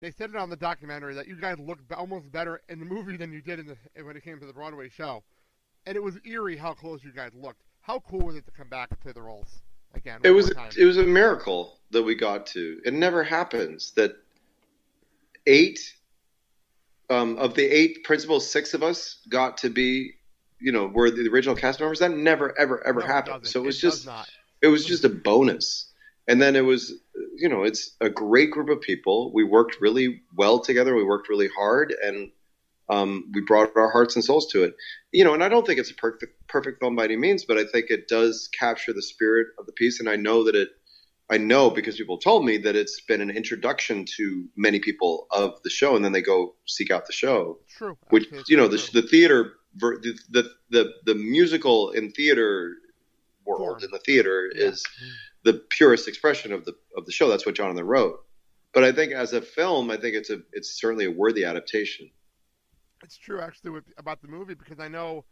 They said it on the documentary that you guys looked almost better in the movie than you did when it came to the Broadway show, and it was eerie how close you guys looked. How cool was it to come back and play the roles again It one was more time? it was a miracle that we got to. It never happens that eight of the eight principals, six of us got to be, were the original cast members. That never, ever, ever No, it happened. doesn't. So It does not. it was just a bonus. And then it was, it's a great group of people. We worked really well together. We worked really hard, and we brought our hearts and souls to it. And I don't think it's a perfect film by any means, but I think it does capture the spirit of the piece. And I know because people told me that it's been an introduction to many people of the show, and then they go seek out the show. True. Which Actually, it's the true. theater, the musical in theater world Form. in the theater Yeah. is the purest expression of the show. That's what Jonathan wrote. But I think as a film, I think it's certainly a worthy adaptation. It's true, actually, about the movie because I know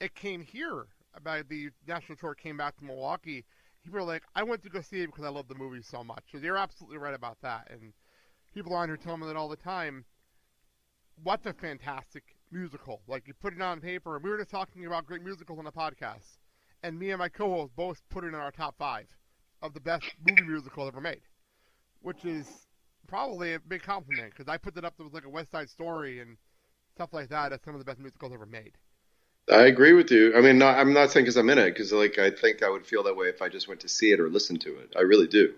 it came here about the national tour came back to Milwaukee. People are like, I went to go see it because I love the movie so much. So you're absolutely right about that. And people on here tell me that all the time. What's a fantastic musical? Like you put it on paper, and we were just talking about great musicals on the podcast, and me and my co-host both put it in our top five of the best movie musicals ever made, which is probably a big compliment because I put it up there with like a West Side Story and stuff like that as some of the best musicals ever made. I agree with you. I mean, I'm not saying because I'm in it, because like I think I would feel that way if I just went to see it or listen to it. I really do.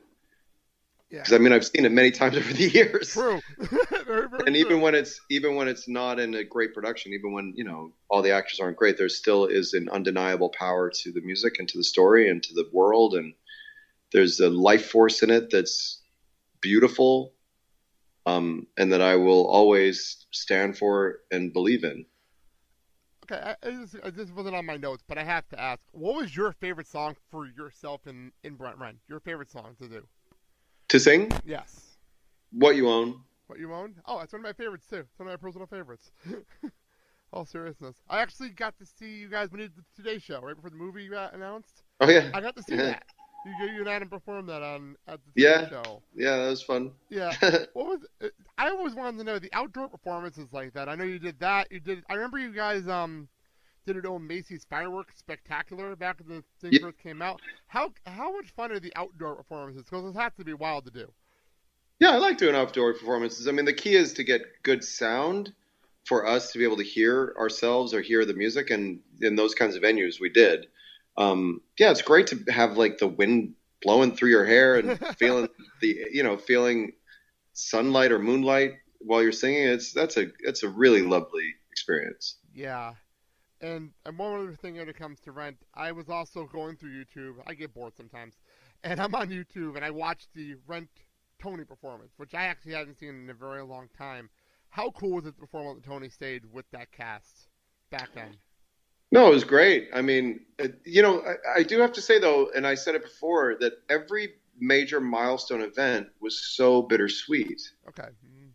Yeah, Because I mean, I've seen it many times over the years. true. Very, very And true. even when it's not in a great production, even when all the actors aren't great, there still is an undeniable power to the music and to the story and to the world, and there's a life force in it that's beautiful, and that I will always stand for and believe in. Okay, this wasn't on my notes, but I have to ask: what was your favorite song for yourself in Brent Run? Your favorite song to do? To sing Yes. what you own. What you own? Oh, that's one of my favorites too. It's one of my personal favorites. All seriousness, I actually got to see you guys when you did the Today Show right before the movie got announced. Oh yeah, I got to see that. You and Adam performed that on at the Today yeah, Show. yeah. That was fun. Yeah. What was? I always wanted to know the outdoor performances like that. I know you did that. You did. I remember you guys did an old Macy's fireworks spectacular back when the thing Yeah, first came out. How much fun are the outdoor performances? Because it has to be wild to do. yeah, I like doing outdoor performances. I mean, the key is to get good sound for us to be able to hear ourselves or hear the music, and in those kinds of venues, we did. Yeah, it's great to have like the wind blowing through your hair and feeling feeling sunlight or moonlight while you're singing. It's a really lovely experience. Yeah. And one other thing when it comes to Rent, I was also going through YouTube. I get bored sometimes, and I'm on YouTube and I watched the Rent Tony performance, which I actually hadn't seen in a very long time. How cool was it to perform on the Tony stage with that cast back then? No, it was great. I mean, I do have to say though, and I said it before, that every major milestone event was so bittersweet Okay.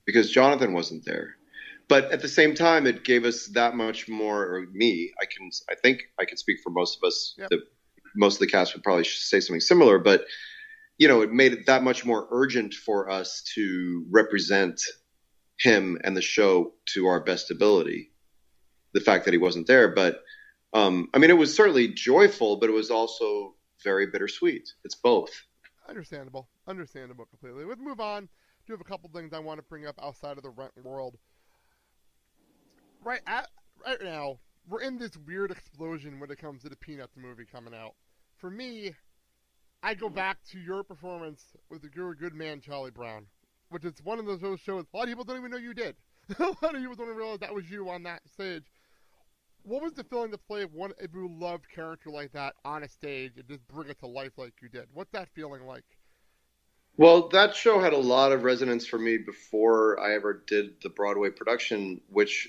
because Jonathan wasn't there. But at the same time, it gave us that much more, or me, I think I can speak for most of us. Yep. That most of the cast would probably say something similar, but it made it that much more urgent for us to represent him and the show to our best ability. The fact that he wasn't there, but I mean, it was certainly joyful, but it was also very bittersweet. It's both. Understandable. Understandable completely. Let's move on. Do have a couple things I want to bring up outside of the Rent world. Right at right now, we're in this weird explosion when it comes to the Peanuts movie coming out. For me, I go back to your performance with the Your Good Man Charlie Brown, which is one of those shows a lot of people don't even know you did. A lot of people don't even realize that was you on that stage. What was the feeling to play one a beloved character like that on a stage and just bring it to life like you did? What's that feeling like? Well, that show had a lot of resonance for me before I ever did the Broadway production, which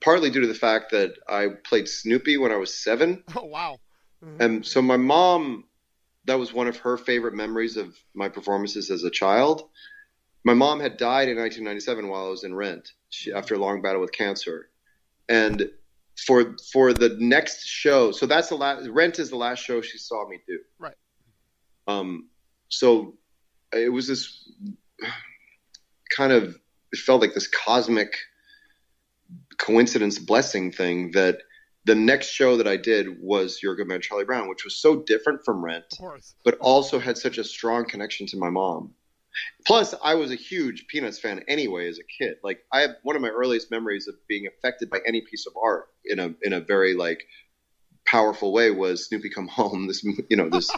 partly due to the fact that I played Snoopy when I was 7. Oh wow. Mm-hmm. And so my mom, that was one of her favorite memories of my performances as a child. My mom had died in 1997 while I was in Rent, after a long battle with cancer. And for the next show, so that's the last. Rent is the last show she saw me do. Right. So it was this kind of, it felt like this cosmic coincidence blessing thing that the next show that I did was Your Good Man Charlie Brown, which was so different from Rent, Of course. but also had such a strong connection to my mom. Plus, I was a huge Peanuts fan anyway as a kid. Like, I have one of my earliest memories of being affected by any piece of art in a very like powerful way was Snoopy Come Home. This this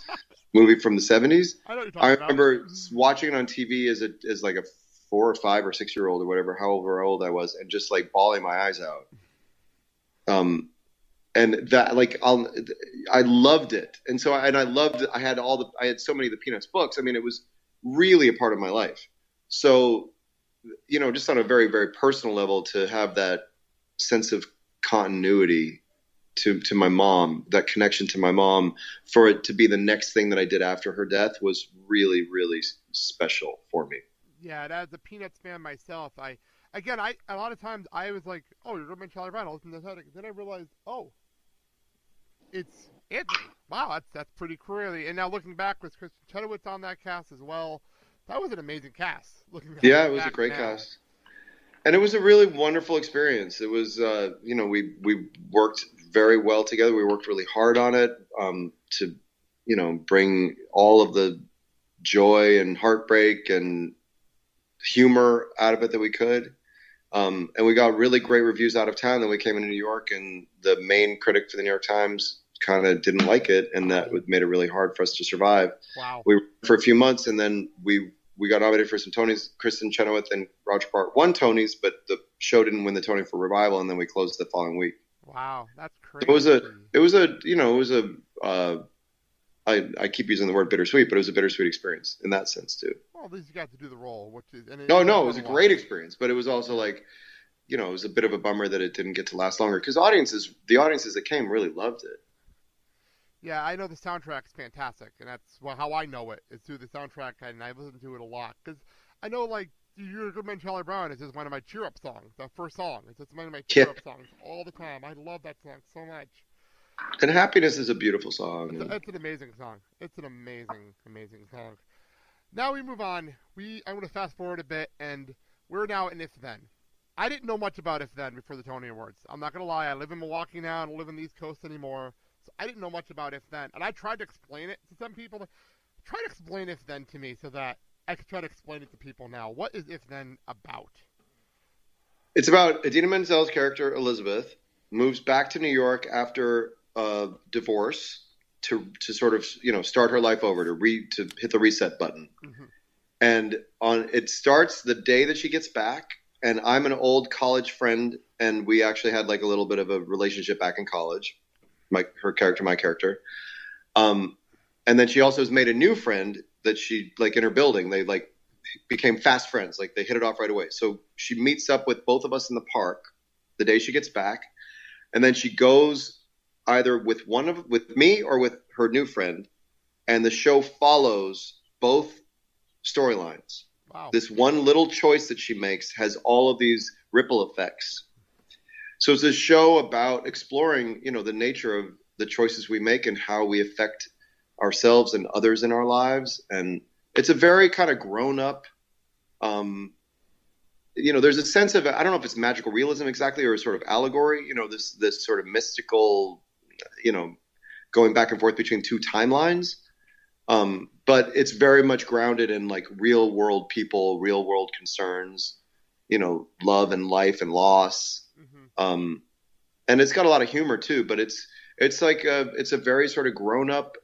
movie from the 70s. I know what you're talking I about. remember watching it on TV as like a 4 or 5 or 6 year old or whatever, however old I was, and just like bawling my eyes out. And that like I loved it, and so I loved. I had so many of the Peanuts books. I mean, it was really a part of my life. So, just on a very, very personal level, to have that sense of continuity to my mom, that connection to my mom, for it to be the next thing that I did after her death was really, really special for me. Yeah, and as a Peanuts fan myself, a lot of times I was like, oh, you're going to Charlie Brown, I'll listen to that. Then I realized, oh, it's Anthony. Wow, that's pretty crazy. And now looking back, with Kristen Chenoweth on that cast as well, that was an amazing cast. Yeah, it was a great cast. And it was a really wonderful experience. It was, we worked very well together. We worked really hard on it to, bring all of the joy and heartbreak and humor out of it that we could. And we got really great reviews out of town. Then we came into New York, and the main critic for the New York Times kind of didn't like it, and that made it really hard for us to survive. Wow. We were for a few months, and then we got nominated for some Tonys. Kristen Chenoweth and Roger Part won Tonys, but the show didn't win the Tony for Revival, and then we closed the following week. Wow, that's crazy. I keep using the word bittersweet, but it was a bittersweet experience in that sense too. Well, at least you got to do the role, it was a great experience, but it was also like, it was a bit of a bummer that it didn't get to last longer, because the audiences that came really loved it. Yeah, I know the soundtrack's fantastic, and that's how I know it, is through the soundtrack, and I listen to it a lot. Because I know, like, You're a Good Man, Charlie Brown is just one of my cheer-up songs, the first song. It's just one of my cheer-up songs all the time. I love that song so much. And Happiness is a beautiful song. It's an amazing song. It's an amazing, amazing song. Now we move on. I'm going to fast forward a bit, and we're now in If Then. I didn't know much about If Then before the Tony Awards. I'm not going to lie. I live in Milwaukee now. I don't live in the East Coast anymore. So I didn't know much about If Then. And I tried to explain it to some people. Try to explain If Then to me so that I could try to explain it to people now. What is If Then about? It's about Idina Menzel's character, Elizabeth, moves back to New York after a divorce to sort of, start her life over, to hit the reset button. Mm-hmm. And it starts the day that she gets back. And I'm an old college friend, and we actually had like a little bit of a relationship back in college. Her character, my character. And then she also has made a new friend that she, like, in her building, they like became fast friends. Like, they hit it off right away. So she meets up with both of us in the park the day she gets back. And then she goes either with me or with her new friend. And the show follows both storylines. Wow. This one little choice that she makes has all of these ripple effects. So it's a show about exploring, the nature of the choices we make and how we affect ourselves and others in our lives. And it's a very kind of grown up, there's a sense of, I don't know if it's magical realism exactly, or sort of allegory, this sort of mystical, going back and forth between two timelines. But it's very much grounded in like real world people, real world concerns, love and life and loss. Mm-hmm. And it's got a lot of humor too, but it's a very sort of grown up,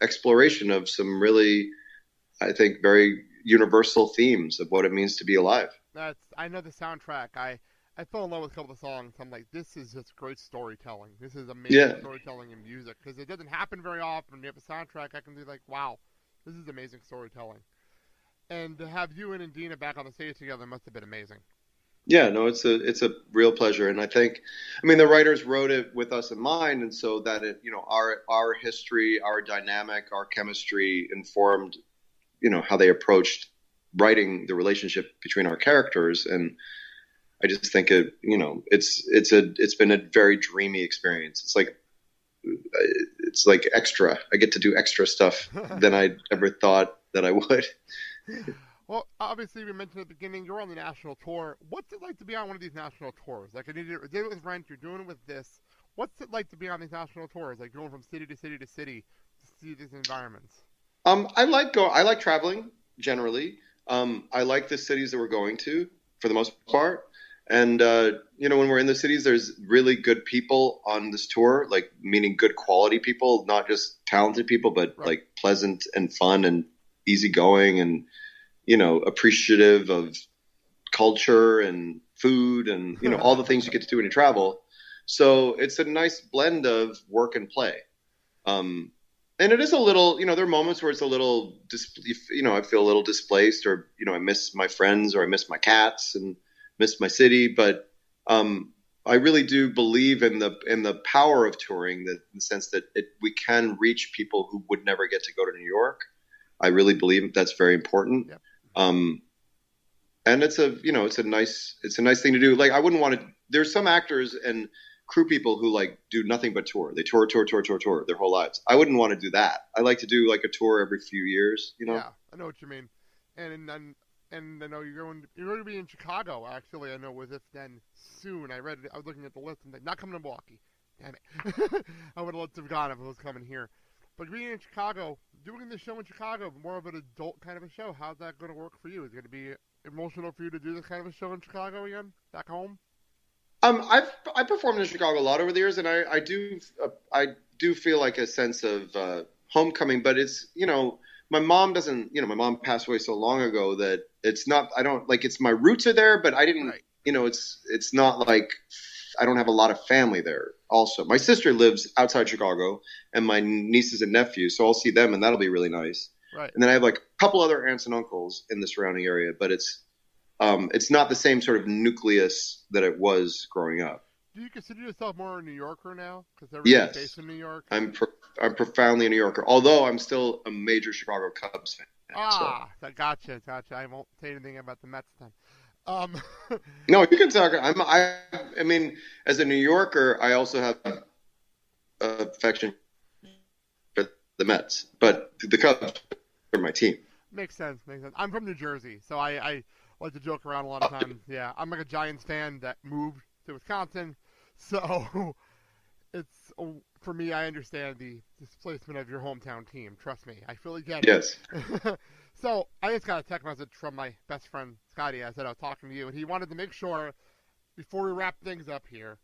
exploration of some really, I think, very universal themes of what it means to be alive. I know the soundtrack. I fell in love with a couple of songs. I'm like, this is just great storytelling. This is amazing storytelling in music, because it doesn't happen very often. When you have a soundtrack, I can be like, wow, this is amazing storytelling. And to have you and Idina back on the stage together must have been amazing. Yeah, no, it's a real pleasure, and I think, the writers wrote it with us in mind, and so that it, our history, our dynamic, our chemistry informed, how they approached writing the relationship between our characters, and I just think it's been a very dreamy experience. It's like extra. I get to do extra stuff than I ever thought that I would. Well, obviously, we mentioned at the beginning you're on the national tour. What's it like to be on one of these national tours? Like, I did it with Rent. You're doing it with this. What's it like to be on these national tours? Like going from city to city to city to see these environments. I like traveling generally. I like the cities that we're going to for the most part. And when we're in the cities, there's really good people on this tour, like meaning good quality people, not just talented people, but Right. like pleasant and fun and easygoing and appreciative of culture and food and all the things you get to do when you travel. So it's a nice blend of work and play. Um, and it is a little, there are moments where it's a little, I feel a little displaced, or I miss my friends, or I miss my cats and miss my city. But I really do believe in the power of touring, that in the sense that we can reach people who would never get to go to New York. I really believe that's very important. Yep. And it's a nice thing to do. Like, I wouldn't want to. There's some actors and crew people who like do nothing but tour. They tour their whole lives. I wouldn't want to do that. I like to do like a tour every few years. Yeah, I know what you mean. And I know you're going to be in Chicago. Actually, I know with it then soon. I was looking at the list and not coming to Milwaukee. Damn it! I would have loved to have gone if it was coming here. But being in Chicago, doing the show in Chicago, more of an adult kind of a show. How's that going to work for you? Is it going to be emotional for you to do this kind of a show in Chicago again, back home? I performed in Chicago a lot over the years, and I do feel like a sense of homecoming. But it's my mom doesn't my mom passed away so long ago that it's not, I don't like, it's my roots are there, but I didn't Right. It's not like I don't have a lot of family there. Also, my sister lives outside Chicago, and my nieces and nephews, so I'll see them, and that'll be really nice. Right. And then I have like a couple other aunts and uncles in the surrounding area, but it's not the same sort of nucleus that it was growing up. Do you consider yourself more a New Yorker now? Because Yes. everybody's based in New York. I'm profoundly a New Yorker, although I'm still a major Chicago Cubs fan. I gotcha. I won't say anything about the Mets then. Um, No, you can talk. I mean, as a New Yorker, I also have affection for the Mets, but the Cubs are my team. makes sense. I'm from New Jersey, so I like to joke around a lot of times. Yeah, I'm like a Giants fan that moved to Wisconsin, so it's for me. I understand the displacement of your hometown team. Trust me, I fully get it. Yes. So I just got a text message from my best friend Scotty. I said I was talking to you, and he wanted to make sure before we wrap things up here,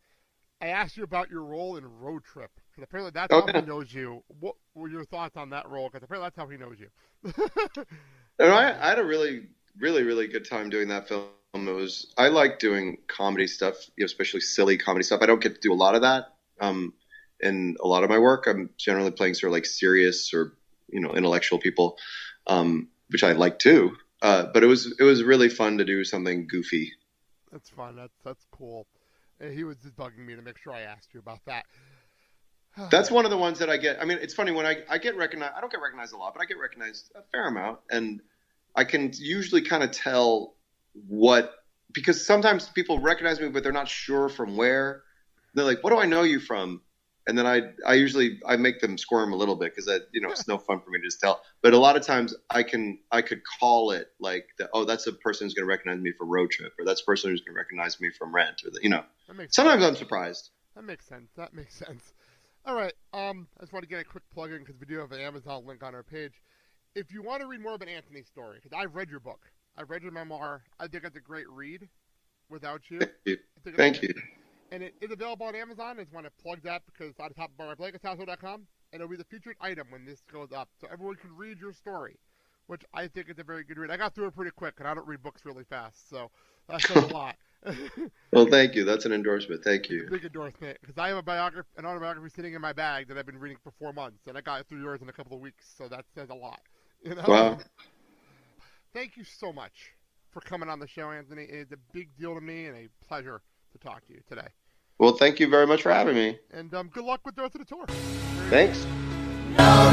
I asked you about your role in Road Trip, because apparently that's how he knows you. What were your thoughts on that role? Because apparently that's how he knows you. And I had a really, really, really good time doing that film. I like doing comedy stuff, especially silly comedy stuff. I don't get to do a lot of that in a lot of my work. I'm generally playing sort of like serious or intellectual people, which I like too. But it was really fun to do something goofy. That's fun. That's cool. And he was just bugging me to make sure I asked you about that. That's one of the ones that I get. I mean, it's funny when I get recognized. I don't get recognized a lot, but I get recognized a fair amount, and I can usually kind of tell because sometimes people recognize me, but they're not sure from where. They're like, "What do I know you from?" And then I usually make them squirm a little bit, because it's no fun for me to just tell. But a lot of times I could call it like, that's a person who's going to recognize me from Road Trip, or that's a person who's going to recognize me from Rent, or That makes sometimes sense. I'm surprised. That makes sense. All right. I just want to get a quick plug in because we do have an Amazon link on our page. If you want to read more of an Anthony story, because I've read your book, I've read your memoir. I think it's a great read. Without you, Thank you. And it is available on Amazon. I just want to plug that because on the top of our BlakeHousehold.com, and it'll be the featured item when this goes up, so everyone can read your story, which I think is a very good read. I got through it pretty quick, and I don't read books really fast, so that says a lot. Well, thank you. That's an endorsement. Thank you. Big endorsement, because I have an autobiography sitting in my bag that I've been reading for 4 months, and I got through yours in a couple of weeks, so that says a lot. Wow. Thank you so much for coming on the show, Anthony. It is a big deal to me and a pleasure to talk to you today. Well, thank you very much for having me. And good luck with the rest of the tour. Thanks. No,